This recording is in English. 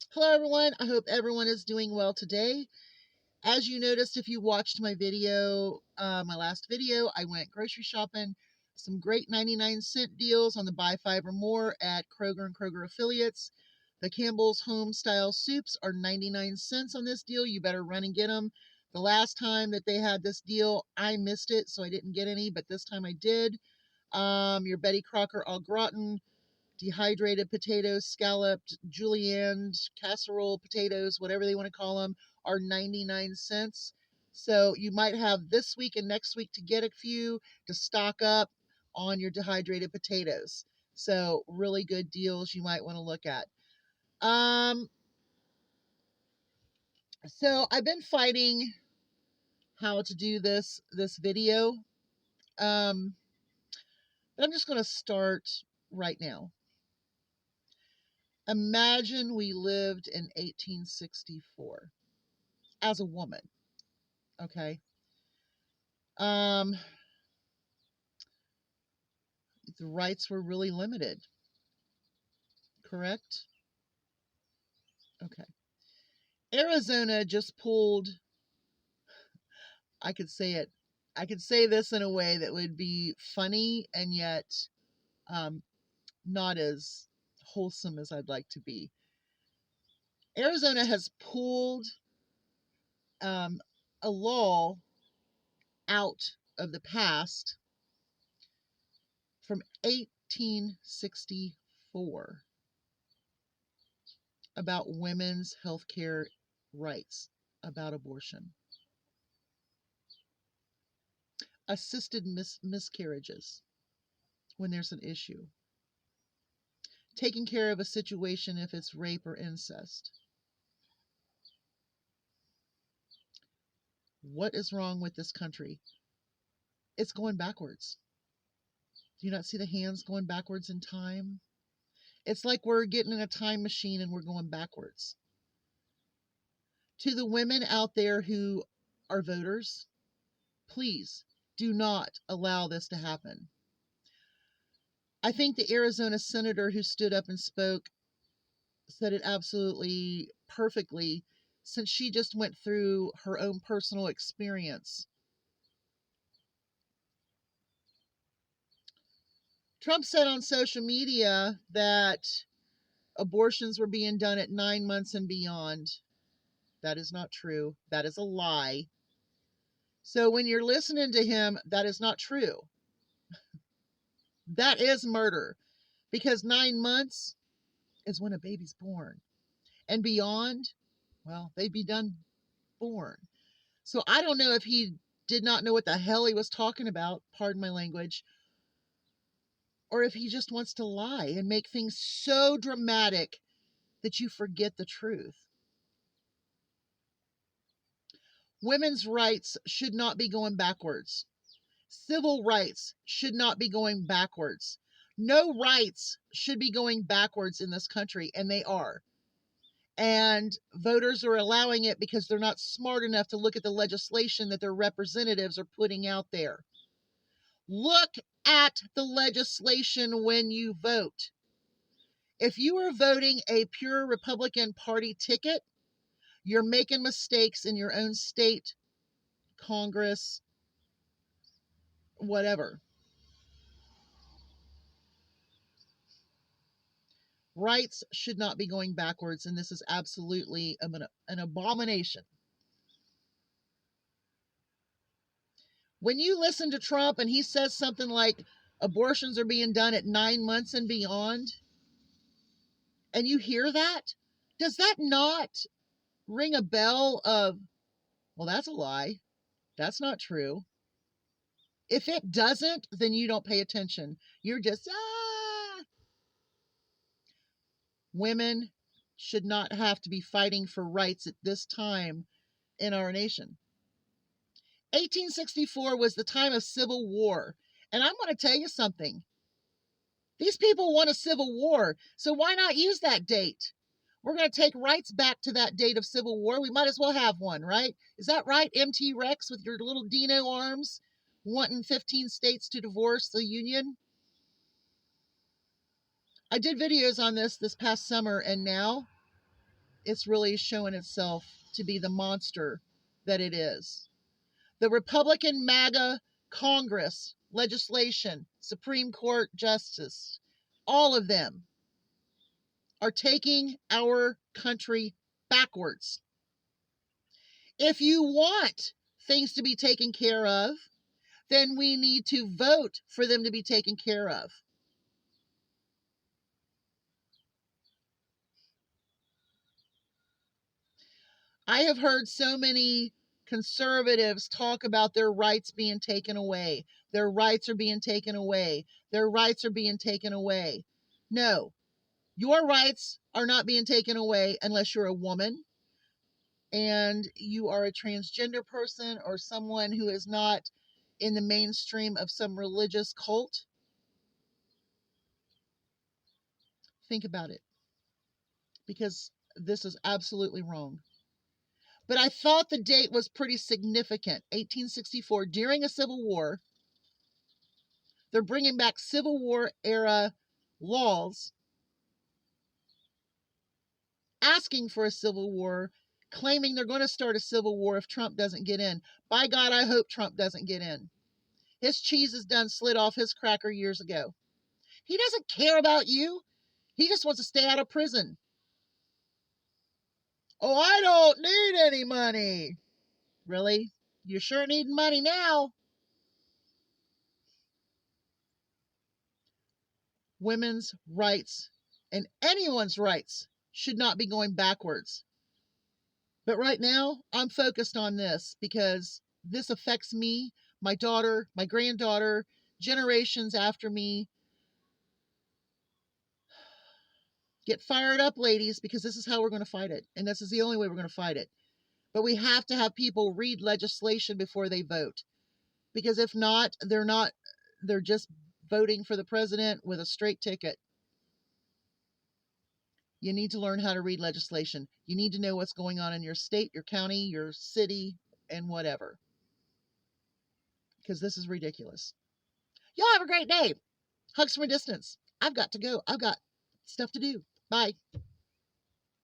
Hello everyone, I hope everyone is doing well today. As you noticed, if you watched my video, my last video, I went grocery shopping. Some great 99-cent deals on the buy 5 or more at Kroger and Kroger affiliates. The Campbell's Home Style Soups are 99 cents on this deal. You better run and get them. The last time that they had this deal, I missed it, so I didn't get any, but this time I did. Your Betty Crocker au gratin, dehydrated potatoes, scalloped, julienne, casserole potatoes, whatever they want to call them, are 99 cents. So you might have this week and next week to get a few to stock up on your dehydrated potatoes. So really good deals you might want to look at. So I've been fighting how to do this video. But I'm just going to start right now. Imagine we lived in 1864 as a woman, okay? The rights were really limited, correct? Okay. Arizona just pulled, I could say it, I could say this in a way that would be funny and yet not as wholesome as I'd like to be. Arizona has pulled a law out of the past from 1864 about women's health care rights, about abortion, assisted miscarriages when there's an issue, taking care of a situation if it's rape or incest. What is wrong with this country? It's going backwards. Do you not see the hands going backwards in time? It's like we're getting in a time machine and we're going backwards. To the women out there who are voters, please do not allow this to happen. I think the Arizona senator who stood up and spoke said it absolutely perfectly, since she just went through her own personal experience. Trump said on social media that abortions were being done at 9 months and beyond. That is not true. That is a lie. So when you're listening to him, that is not true. That is murder, because 9 months is when a baby's born. And beyond, well, they'd be done born. So I don't know if he did not know what the hell he was talking about, pardon my language, or if he just wants to lie and make things so dramatic that you forget the truth. Women's rights should not be going backwards. Civil rights should not be going backwards. No rights should be going backwards in this country, and they are. And voters are allowing it because they're not smart enough to look at the legislation that their representatives are putting out there. Look at the legislation when you vote. If you are voting a pure Republican Party ticket, you're making mistakes in your own state, Congress, whatever. Rights should not be going backwards, and this is absolutely an abomination. When you listen to Trump and he says something like abortions are being done at 9 months and beyond, and you hear that, does that not ring a bell of, well, that's a lie. That's not true. If it doesn't, then you don't pay attention. You're just, Women should not have to be fighting for rights at this time in our nation. 1864 was the time of Civil War. And I'm going to tell you something. These people want a civil war, so why not use that date? We're going to take rights back to that date of Civil War. We might as well have one, right? Is that right, MT Rex, with your little dino arms, wanting 15 states to divorce the Union? I did videos on this past summer, and now it's really showing itself to be the monster that it is. The Republican MAGA Congress, legislation, Supreme Court justice, all of them are taking our country backwards. If you want things to be taken care of, then we need to vote for them to be taken care of. I have heard so many conservatives talk about their rights being taken away. Their rights are being taken away. Their rights are being taken away. No, your rights are not being taken away unless you're a woman and you are a transgender person or someone who is not in the mainstream of some religious cult. Think about it, because this is absolutely wrong. But I thought the date was pretty significant. 1864, during a civil war. They're bringing back Civil War era laws, asking for a civil war, claiming they're going to start a civil war if Trump doesn't get in. By God, I hope Trump doesn't get in. His cheese is done slid off his cracker years ago. He doesn't care about you. He just wants to stay out of prison. Oh, I don't need any money. Really? You sure need money now. Women's rights and anyone's rights should not be going backwards. But right now, I'm focused on this because this affects me, my daughter, my granddaughter, generations after me. Get fired up, ladies, because this is how we're going to fight it. And this is the only way we're going to fight it. But we have to have people read legislation before they vote. Because if not, they're just voting for the president with a straight ticket. You need to learn how to read legislation. You need to know what's going on in your state, your county, your city, and whatever. Because this is ridiculous. Y'all have a great day. Hugs from a distance. I've got to go. I've got stuff to do. Bye.